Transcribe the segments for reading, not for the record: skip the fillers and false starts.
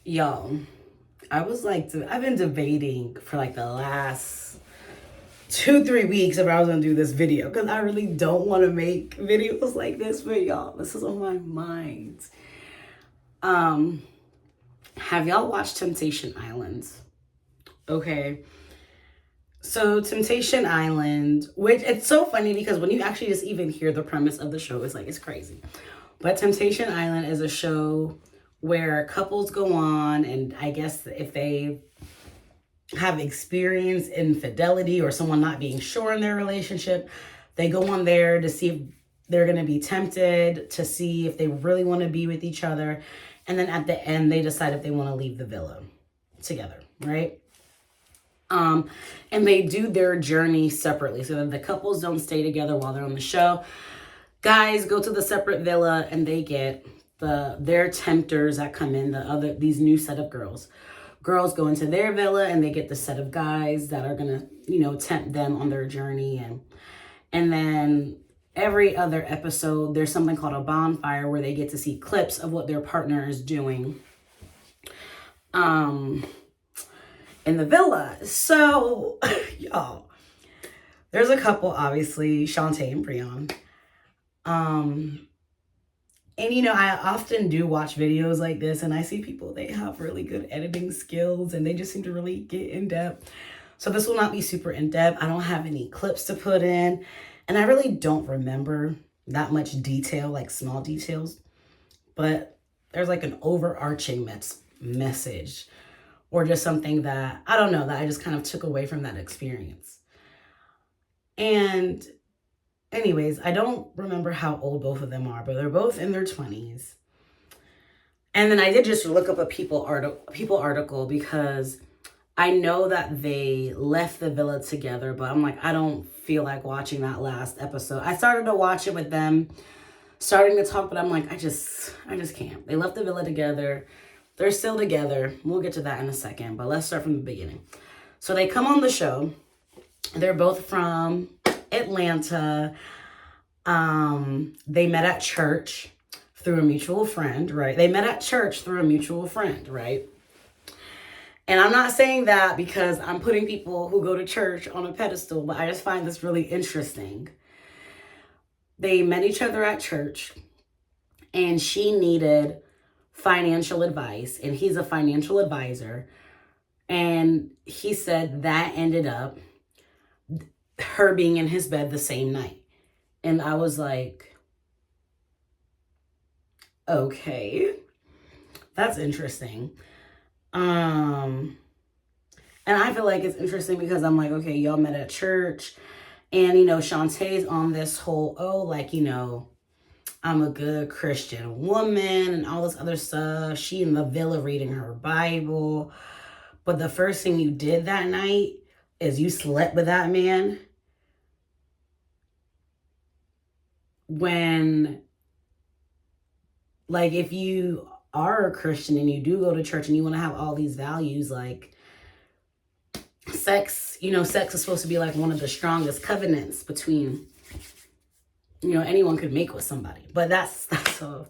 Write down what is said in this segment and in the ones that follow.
Y'all, I've been debating for like the last 2, 3 weeks if I was gonna do this video because I really don't want to make videos like this, but y'all, this is on my mind. Um, have y'all watched Temptation Island? Okay. So Temptation Island, which it's so funny because when you actually just even hear the premise of the show, it's crazy. But Temptation Island is a show where couples go on, and I guess if they have experienced infidelity or someone not being sure in their relationship, they go on there to see if they're going to be tempted, to see if they really want to be with each other. And then at the end, they decide if they want to leave the villa together, right? And they do their journey separately so that the couples don't stay together while they're on the show. Guys go to the separate villa and they get their tempters that come in, these new set of girls. Girls go into their villa and they get the set of guys that are gonna, tempt them on their journey. And then every other episode, there's something called a bonfire where they get to see clips of what their partner is doing in the villa. So, y'all, there's a couple, obviously, SHANTÉ and Breon. And I often do watch videos like this and I see people, they have really good editing skills and they just seem to really get in depth. So this will not be super in depth. I don't have any clips to put in and I really don't remember that much detail, like small details, but there's like an overarching message or just something that, I don't know, that I just kind of took away from that experience. And anyways, I don't remember how old both of them are, but they're both in their 20s. And then I did just look up a People article because I know that they left the villa together, but I'm like, I don't feel like watching that last episode. I started to watch it with them, starting to talk, but I'm like, I just can't. They left the villa together. They're still together. We'll get to that in a second, but let's start from the beginning. So they come on the show. They're both from Atlanta. They met at church through a mutual friend, right? They met at church through a mutual friend, right? And I'm not saying that because I'm putting people who go to church on a pedestal, but I just find this really interesting. They met each other at church and she needed financial advice and he's a financial advisor. And he said that ended up her being in his bed the same night. And I was like, okay, that's interesting. And I feel like it's interesting because I'm like, okay, y'all met at church and, Shanté's on this whole, I'm a good Christian woman and all this other stuff. She in the villa reading her Bible. But the first thing you did that night is you slept with that man. When, like, if you are a Christian and you do go to church and you want to have all these values, like sex, sex is supposed to be like one of the strongest covenants between, anyone could make with somebody. But that's a,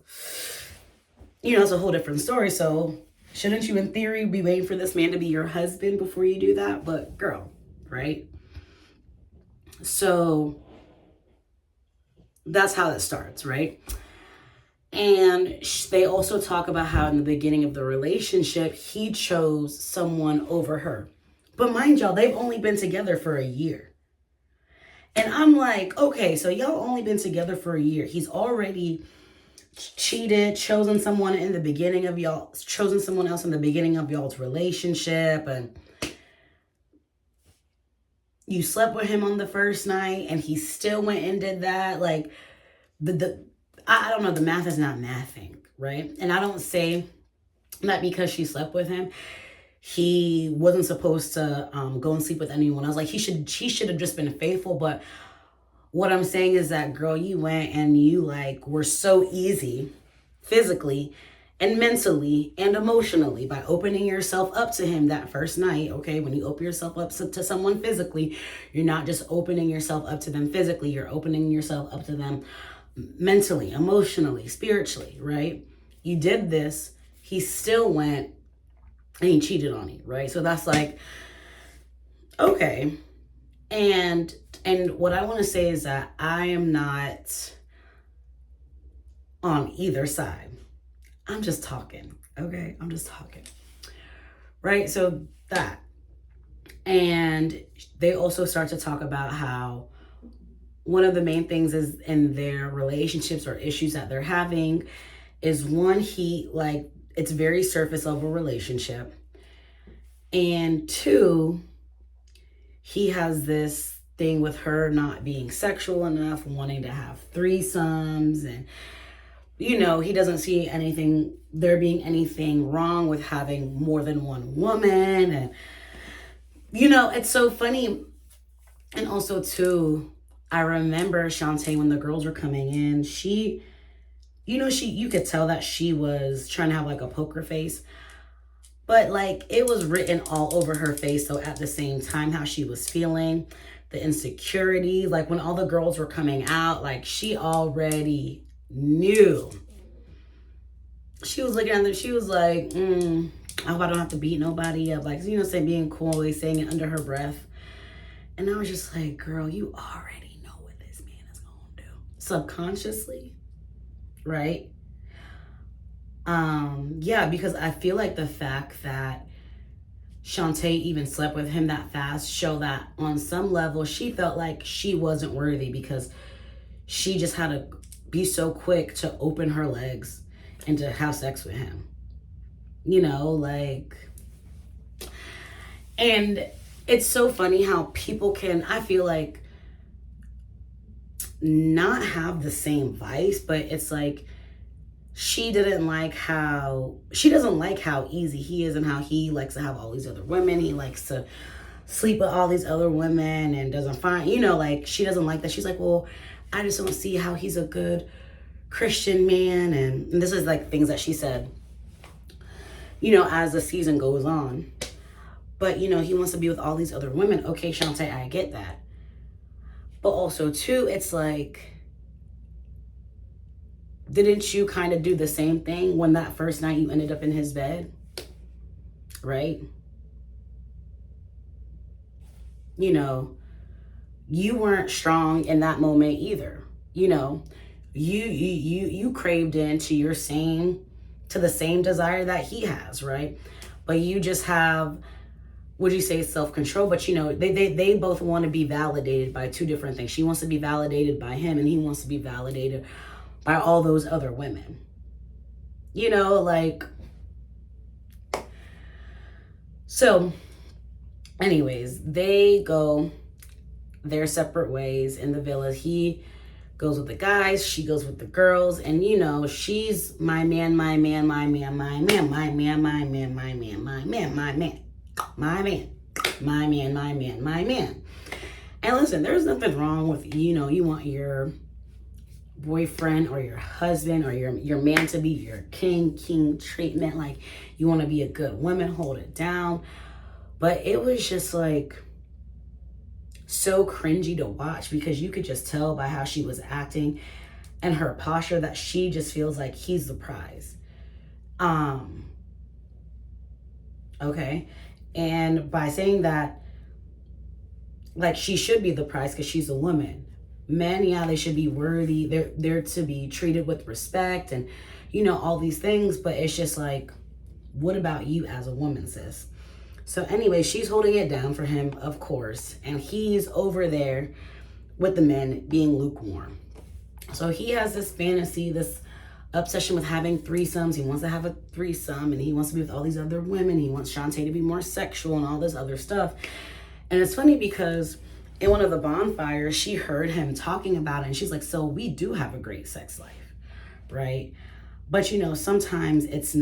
it's a whole different story. So shouldn't you in theory be waiting for this man to be your husband before you do that? But girl, right? So that's how it starts, right? And they also talk about how in the beginning of the relationship, he chose someone over her. But mind y'all, they've only been together for a year. And I'm like, okay, so y'all only been together for a year. He's already cheated, chosen someone else in the beginning of y'all's relationship. And you slept with him on the first night and he still went and did that. Like, I don't know, the math is not mathing, right? And I don't say that because she slept with him, he wasn't supposed to go and sleep with anyone else. Like, she should have just been faithful. But what I'm saying is that, girl, you went and you were so easy physically and mentally and emotionally by opening yourself up to him that first night. Okay, when you open yourself up to someone physically, you're not just opening yourself up to them physically, you're opening yourself up to them mentally, emotionally, spiritually, right? You did this. He still went and he cheated on you, right? So that's like, okay. And what I want to say is that I am not on either side. I'm just talking, okay? I'm just talking, right? So that. And they also start to talk about how one of the main things is in their relationships or issues that they're having is one, it's very surface level relationship. And two, he has this thing with her not being sexual enough, wanting to have threesomes, and he doesn't see there being anything wrong with having more than one woman. And it's so funny. And also too, I remember Shanté, when the girls were coming in, you could tell that she was trying to have like a poker face, but like it was written all over her face. So at the same time, how she was feeling, the insecurity, like when all the girls were coming out, like she already knew. She was looking at them, she was like, I hope I don't have to beat nobody up. Like, saying, being cool, saying it under her breath. And I was just like, girl, you already know what this man is going to do. Subconsciously, right? Yeah, because I feel like the fact that Shanté even slept with him that fast show that on some level she felt like she wasn't worthy, because she just had to be so quick to open her legs and to have sex with him. And it's so funny how people can, I feel like, not have the same vice, but it's like she doesn't like how easy he is and how he likes to have all these other women. He likes to sleep with all these other women and doesn't find, she doesn't like that. She's like, well, I just don't see how he's a good Christian man. And this is like things that she said, as the season goes on. But, he wants to be with all these other women. Okay, Shanté, I get that. But also, too, it's like, didn't you kind of do the same thing when that first night you ended up in his bed? Right? You weren't strong in that moment either. You craved into the same desire that he has, right? But you just have, would you say, self-control? But they both want to be validated by two different things. She wants to be validated by him, and he wants to be validated by all those other women. So anyways, they go their separate ways in the villa. He goes with the guys, she goes with the girls, and she's my man, my man, my man, my man, my man, my man, my man, my man, my man, my man, my man, my man, my man. And listen, there's nothing wrong with, you want your boyfriend or your husband or your man to be your king treatment. Like, you want to be a good woman, hold it down. But it was just like so cringy to watch, because you could just tell by how she was acting and her posture that she just feels like he's the prize. Okay. And by saying that, like, she should be the prize because she's a woman. Men, yeah, they should be worthy. They're to be treated with respect and, all these things. But it's just like, what about you as a woman, sis? So anyway, she's holding it down for him, of course. And he's over there with the men being lukewarm. So he has this fantasy, this obsession with having threesomes. He wants to have a threesome, and he wants to be with all these other women. He wants Shanté to be more sexual and all this other stuff. And it's funny because in one of the bonfires, she heard him talking about it, and she's like, so we do have a great sex life, right? But sometimes it's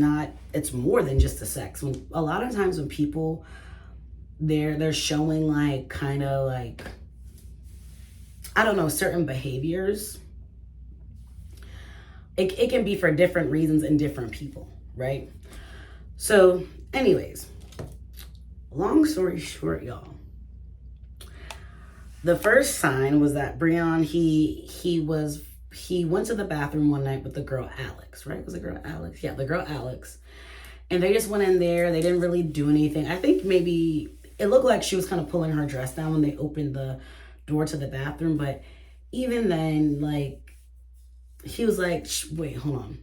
more than just the sex. A lot of times when people, they're showing like, kind of like, I don't know, certain behaviors, it can be for different reasons in different people, right? So anyways, long story short, y'all, the first sign was that Breon, he went to the bathroom one night with the girl Alex, right? Was the girl Alex? Yeah, the girl Alex. And they just went in there. They didn't really do anything. I think maybe it looked like she was kind of pulling her dress down when they opened the door to the bathroom. But even then, like, he was like, wait, hold on.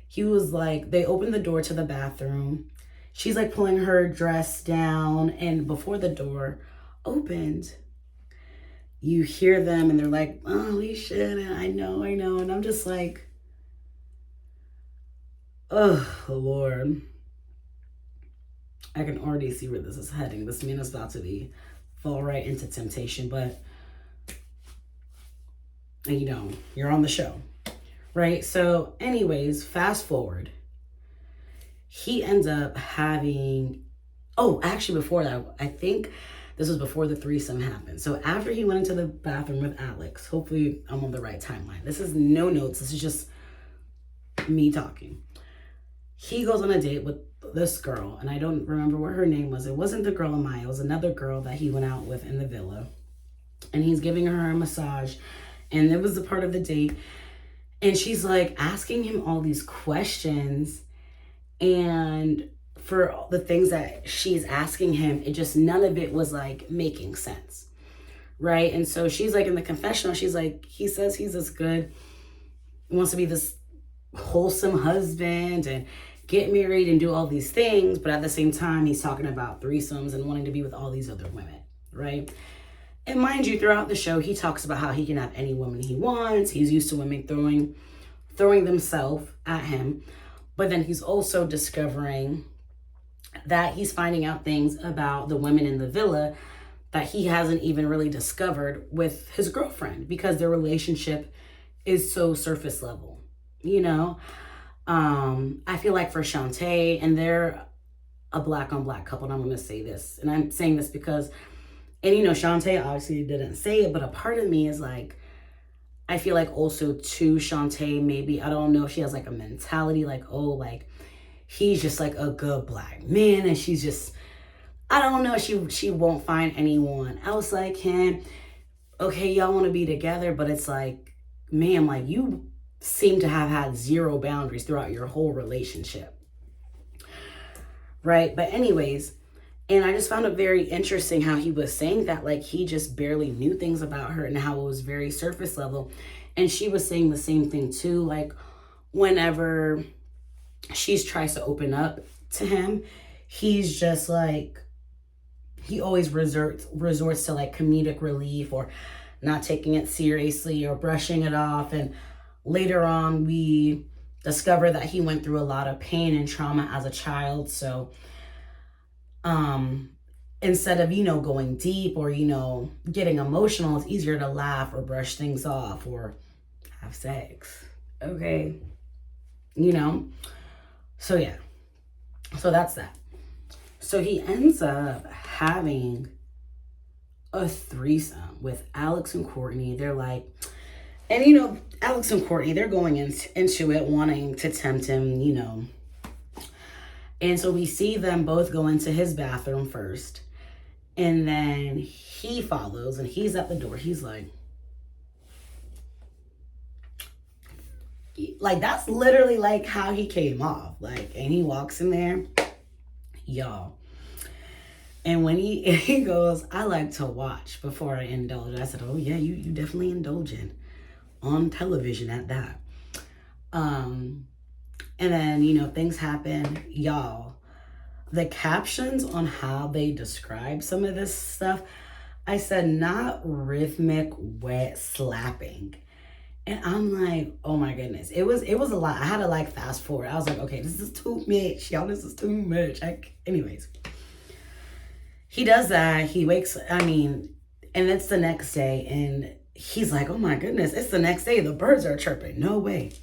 He was like, they opened the door to the bathroom. She's like pulling her dress down. And before the door opened, you hear them and they're like, oh, we shouldn't. I know. And I'm just like, oh, Lord. I can already see where this is heading. This man is about to fall right into temptation. But, you know, you're on the show, right? So anyways, fast forward. He ends up having, oh, actually before that, I think this was before the threesome happened. So after he went into the bathroom with Alex, hopefully I'm on the right timeline. This is no notes. This is just me talking. He goes on a date with this girl, and I don't remember what her name was. It wasn't the girl Amaya. It was another girl that he went out with in the villa. And he's giving her a massage, and it was a part of the date. And she's like asking him all these questions, and for the things that she's asking him, it just, none of it was like making sense, right? And so she's like in the confessional, she's like, he says he's this good, wants to be this wholesome husband and get married and do all these things, but at the same time, he's talking about threesomes and wanting to be with all these other women, right? And mind you, throughout the show, he talks about how he can have any woman he wants. He's used to women throwing themselves at him. But then he's also discovering that he's finding out things about the women in the villa that he hasn't even really discovered with his girlfriend, because their relationship is so surface level, you know? I feel like for SHANTÉ, and they're a black on black couple, and I'm going to say this, and I'm saying this because, and you know, SHANTÉ obviously didn't say it, but a part of me is like, I feel like also too, SHANTÉ, maybe, I don't know if she has like a mentality like, oh, like he's just like a good black man, and she's just, I don't know, she won't find anyone else like him. Okay, y'all want to be together, but it's like, ma'am, like you seem to have had zero boundaries throughout your whole relationship, right? But anyways, and I just found it very interesting how he was saying that, like, he just barely knew things about her and how it was very surface level. And she was saying the same thing too, like whenever she tries to open up to him, he's just like, he always resorts to like comedic relief or not taking it seriously or brushing it off. And later on, we discover that he went through a lot of pain and trauma as a child. So instead of, you know, going deep or, you know, getting emotional, it's easier to laugh or brush things off or have sex. Okay. You know? So yeah. So that's that. So he ends up having a threesome with Alex and Courtney. They're like, and you know, Alex and Courtney, they're going into it wanting to tempt him, you know. And so we see them both go into his bathroom first. And then he follows and he's at the door. He's like that's literally like how he came off. Like, and he walks in there, y'all. And when he goes, I like to watch before I indulge. I said, oh yeah, you definitely indulging on television at that. And then, you know, things happen. Y'all, the captions on how they describe some of this stuff, I said, not rhythmic, wet slapping. And I'm like, oh my goodness. It was a lot. I had to like fast forward. I was like, okay, this is too much. Y'all, this is too much. Anyways. He does that. He wakes, and it's the next day. And he's like, oh my goodness, it's the next day. The birds are chirping. No way.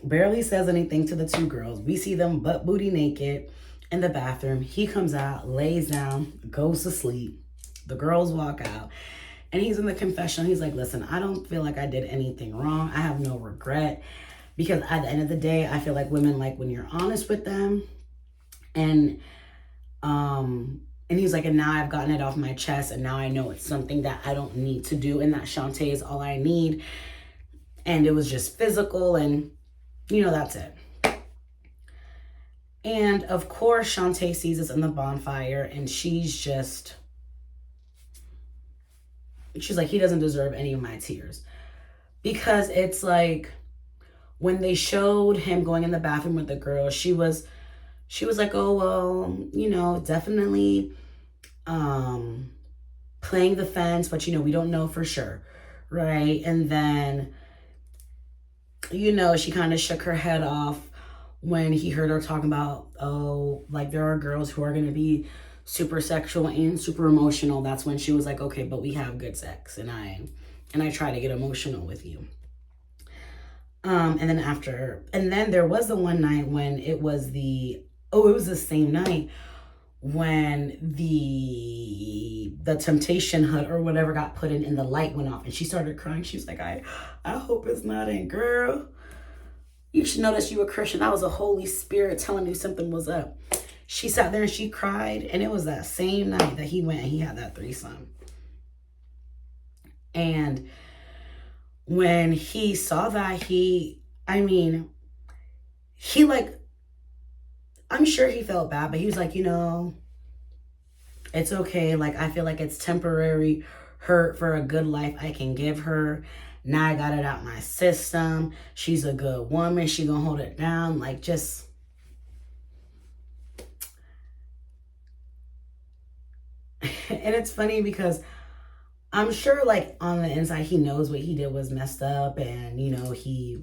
Barely says anything to the two girls. We see them butt booty naked in the bathroom. He comes out, lays down, goes to sleep. The girls walk out. And he's in the confessional. He's like, listen, I don't feel like I did anything wrong. I have no regret. Because at the end of the day, I feel like women like when you're honest with them. And he's like, and now I've gotten it off my chest. And now I know it's something that I don't need to do. And that SHANTÉ is all I need. And it was just physical. And, you know, that's it. And of course, Shantae sees us in the bonfire, and she's like, he doesn't deserve any of my tears. Because it's like, when they showed him going in the bathroom with the girl, she was like, oh, well, you know, definitely playing the fence, but, you know, we don't know for sure, right? And then, you know, she kind of shook her head off when he heard her talking about, oh, like, there are girls who are going to be super sexual and super emotional. That's when she was like, okay, but we have good sex, and I try to get emotional with you. And then there was the one night when it was the same night when the temptation hut or whatever got put in and the light went off and she started crying. She was like, I hope it's not in. Girl, you should know that you a Christian. That was the Holy Spirit telling you something was up. She sat there and she cried, and it was that same night that he went and he had that threesome. And when he saw that, I'm sure he felt bad, but he was like, you know, it's okay. Like, I feel like it's temporary hurt for a good life I can give her. Now I got it out my system. She's a good woman. She gonna hold it down. Like, just... And it's funny because I'm sure, like, on the inside, he knows what he did was messed up and, you know, he...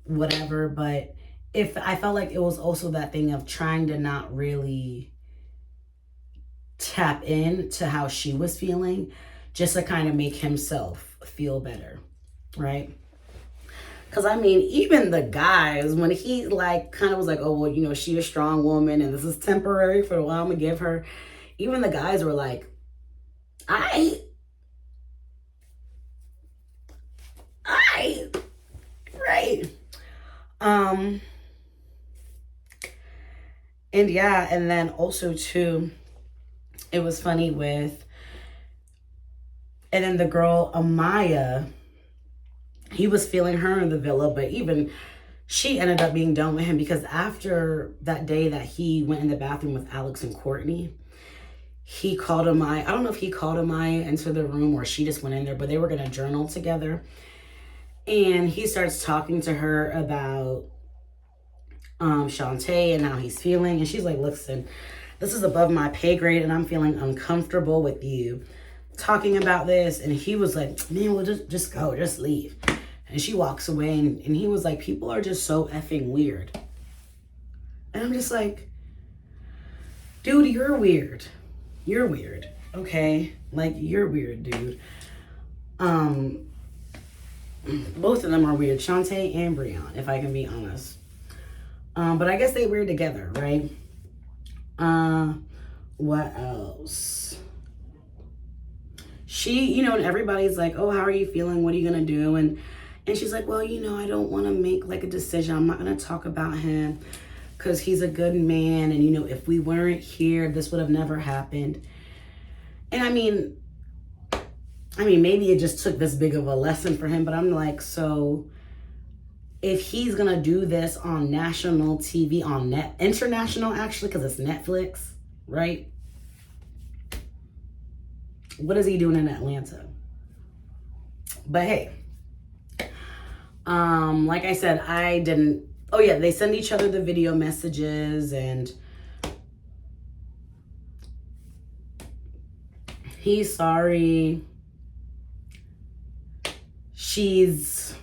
whatever, but if I felt like it was also that thing of trying to not really tap into how she was feeling, just to kind of make himself feel better, right? Because I mean, even the guys, when he like kind of was like, oh, well, you know, she's a strong woman and this is temporary for a while, I'm gonna give her, even the guys were like, right? And yeah, and then also too, it was funny and then the girl, Amaya, he was feeling her in the villa, but even she ended up being done with him because after that day that he went in the bathroom with Alex and Courtney, he called Amaya. I don't know if he called Amaya into the room or she just went in there, but they were going to journal together. And he starts talking to her about Shantae and how he's feeling. And she's like, listen, this is above my pay grade and I'm feeling uncomfortable with you talking about this. And he was like, man, well, just go, just leave. And she walks away and he was like, people are just so effing weird. And I'm just like, dude, you're weird. You're weird, okay? Like, you're weird, dude. Both of them are weird, Shantae and Breon, if I can be honest. But I guess they were together, right? What else? She, you know, and everybody's like, oh, how are you feeling? What are you gonna do? And she's like, well, you know, I don't want to make like a decision. I'm not gonna talk about him because he's a good man. And, you know, if we weren't here, this would have never happened. And I mean, maybe it just took this big of a lesson for him, but I'm like, so if he's going to do this on national TV, international actually, because it's Netflix, right? What is he doing in Atlanta? But hey, like I said, oh yeah, they send each other the video messages and he's sorry. She's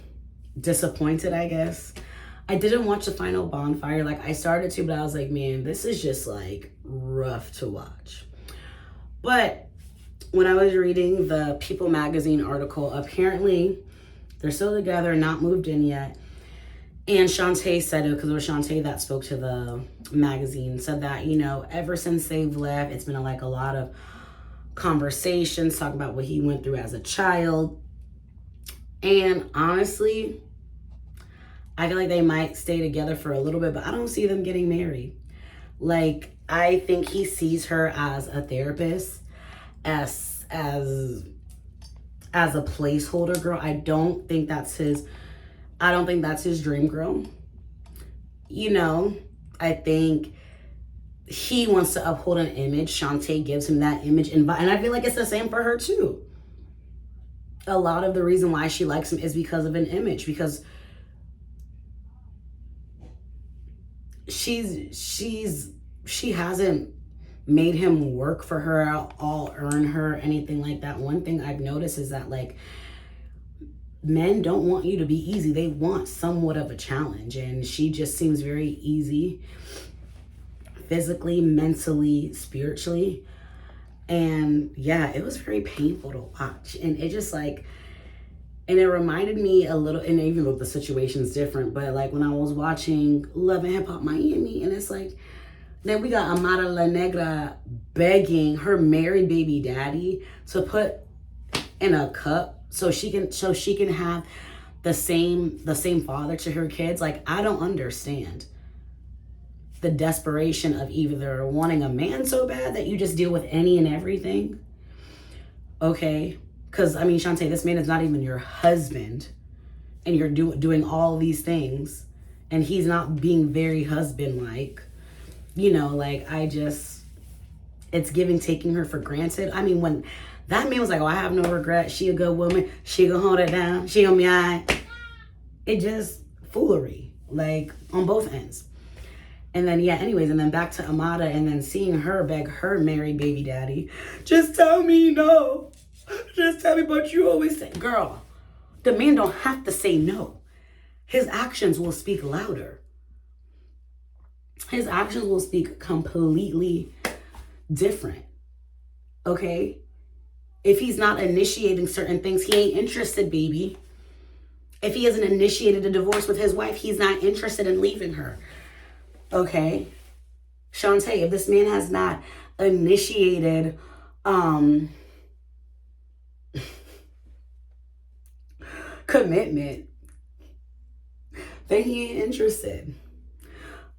disappointed, I guess. I didn't watch the final bonfire. Like, I started to, but I was like, man, this is just like rough to watch. But when I was reading the People magazine article, apparently they're still together, not moved in yet. And Shantae said it, because it was Shantae that spoke to the magazine, said that, you know, ever since they've left, it's been like a lot of conversations, talking about what he went through as a child. And honestly, I feel like they might stay together for a little bit, but I don't see them getting married. Like, I think he sees her as a therapist, as a placeholder girl. I don't think that's his dream girl. You know, I think he wants to uphold an image. Shanté gives him that image. And I feel like it's the same for her too. A lot of the reason why she likes him is because of an image. Because she hasn't made him work for her, all earn her, anything like that. One thing I've noticed is that, like, men don't want you to be easy. They want somewhat of a challenge. And she just seems very easy, physically, mentally, spiritually. And yeah, it was very painful to watch. And it just like, and it reminded me a little, and even though the situation's different, but like when I was watching Love and Hip Hop Miami, and it's like, then we got AMARA La Negra begging her married baby daddy to put in a cup so she can have the same father to her kids. Like, I don't understand the desperation of either wanting a man so bad that you just deal with any and everything. Okay, because I mean, Shanté, this man is not even your husband, and you're doing all these things, and he's not being very husband-like. You know, like, it's giving taking her for granted. I mean, when that man was like, oh, I have no regret, she a good woman, she gonna hold it down, she gonna be all right. It just foolery, like, on both ends. And then, yeah, anyways, and then back to AMARA, and then seeing her beg her married baby daddy, just tell me no. Just tell me, but you always say, girl, the man don't have to say no. His actions will speak louder. His actions will speak completely different. Okay? If he's not initiating certain things, he ain't interested, baby. If he hasn't initiated a divorce with his wife, he's not interested in leaving her. Okay? Shanté, if this man has not initiated commitment, then he ain't interested.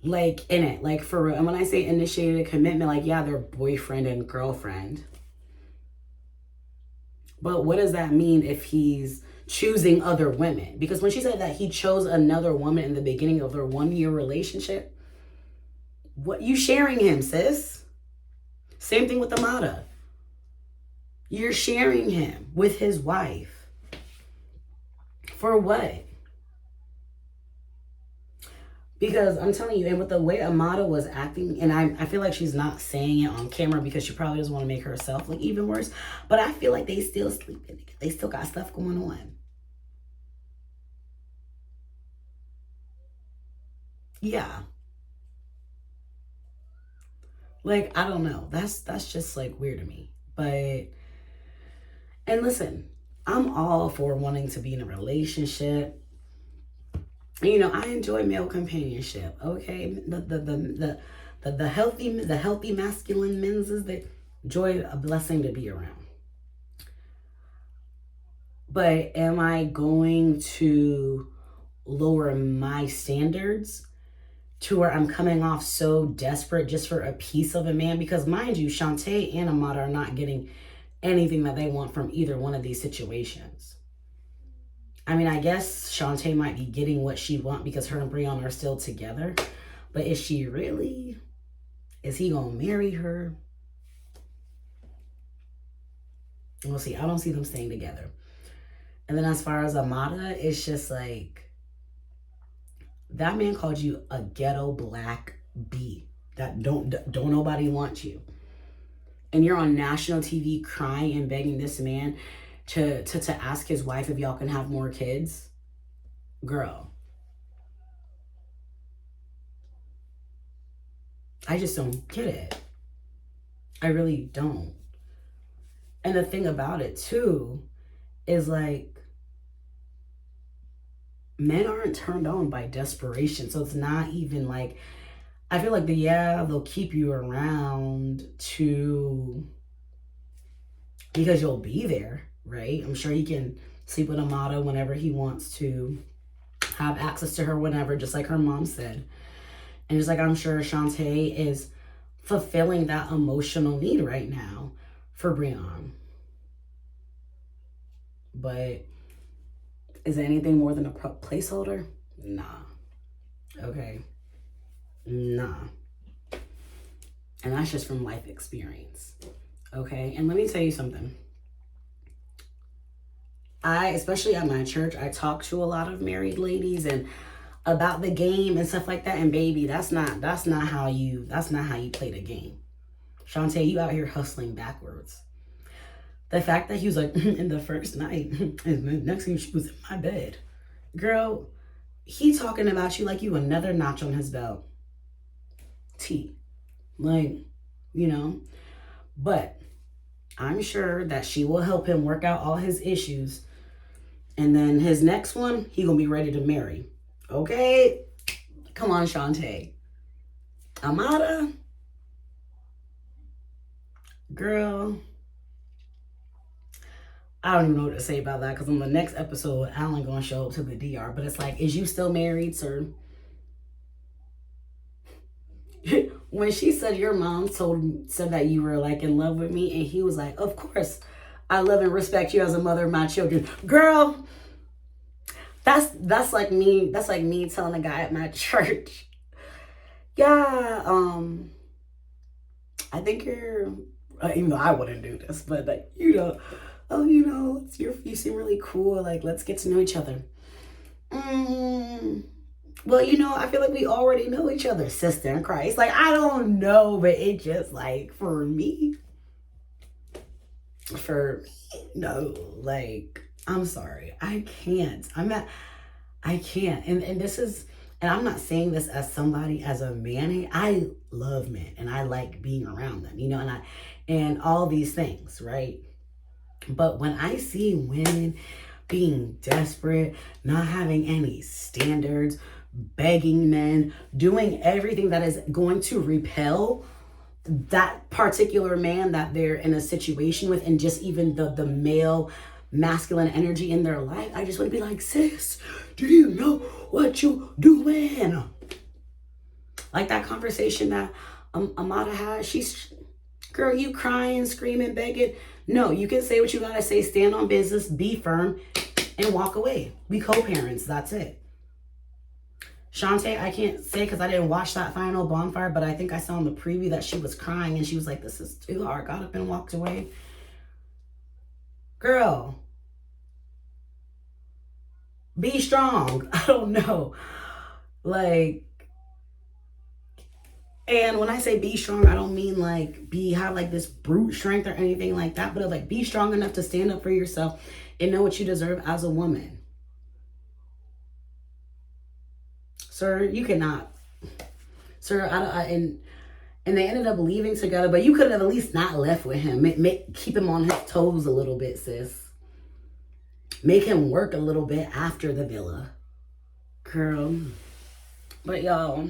Like, in it. Like, for real. And when I say initiated commitment, like, yeah, they're boyfriend and girlfriend. But what does that mean if he's choosing other women? Because when she said that he chose another woman in the beginning of their 1-year relationship, what, you sharing him, sis? Same thing with AMARA. You're sharing him with his wife. For what? Because I'm telling you, and with the way AMARA was acting, and I feel like she's not saying it on camera because she probably doesn't want to make herself look even worse, but I feel like they still sleeping. They still got stuff going on. Yeah. Like, I don't know. That's just like weird to me. But, and listen, I'm all for wanting to be in a relationship. You know, I enjoy male companionship. Okay, the healthy masculine men's is the joy, a blessing to be around. But am I going to lower my standards to where I'm coming off so desperate just for a piece of a man? Because mind you, Shanté and AMARA are not getting anything that they want from either one of these situations. I mean, I guess Shanté might be getting what she wants because her and Breon are still together. But is she really? Is he going to marry her? We'll see. I don't see them staying together. And then as far as AMARA, it's just like, that man called you a ghetto black bee. That don't nobody want you. And you're on national TV crying and begging this man to ask his wife if y'all can have more kids. Girl, I just don't get it. I really don't. And the thing about it too is, like, men aren't turned on by desperation. So it's not even like, I feel like they'll keep you around because you'll be there, right? I'm sure he can sleep with AMARA whenever he wants to, have access to her whenever, just like her mom said. And just like I'm sure Shanté is fulfilling that emotional need right now for Breon. But is it anything more than a placeholder? Nah. Okay. Nah. And that's just from life experience. Okay? And let me tell you something. Especially at my church, I talk to a lot of married ladies and about the game and stuff like that. And baby, that's not how you play the game. Shantae, you out here hustling backwards. The fact that he was like, in the first night, and the next thing she was in my bed. Girl, he talking about you like you another notch on his belt. T. Like, you know. But I'm sure that she will help him work out all his issues. And then his next one, he gonna be ready to marry. Okay? Come on, Shantae. AMARA? Girl, I don't even know what to say about that, because on the next episode, Alan gonna show up to the DR. But it's like, is you still married, sir? When she said your mom said that you were like in love with me, and he was like, of course, I love and respect you as a mother of my children. Girl, that's like me telling a guy at my church, yeah, I think you're, even though I wouldn't do this, but like, you know, oh, you know, you seem really cool. Like, let's get to know each other. Well, you know, I feel like we already know each other, sister in Christ. Like, I don't know, but it just like, for me, no, like, I'm sorry. I can't. I can't. And this is, and I'm not saying this as somebody, as a man. I love men and I like being around them, you know, and all these things, right? But when I see women being desperate, not having any standards, begging men, doing everything that is going to repel that particular man that they're in a situation with, and just even the male masculine energy in their life, I just want to be like, sis, do you know what you doing? Like that conversation that AMARA had. She's, girl, you crying, screaming, begging. No, you can say what you gotta say, stand on business, be firm, and walk away. We co-parents, that's it. Shantae, I can't say because I didn't watch that final bonfire, but I think I saw in the preview that she was crying and she was like, this is too hard. Got up and walked away. Girl, be strong. I don't know. Like, and when I say be strong, I don't mean like have like this brute strength or anything like that, but like be strong enough to stand up for yourself and know what you deserve as a woman. Sir, you cannot. Sir, and they ended up leaving together, but you could have at least not left with him. Keep him on his toes a little bit, sis. Make him work a little bit after the villa. Girl. But y'all,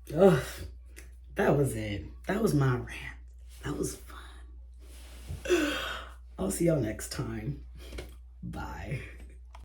that was it. That was my rant. That was fun. I'll see y'all next time. Bye.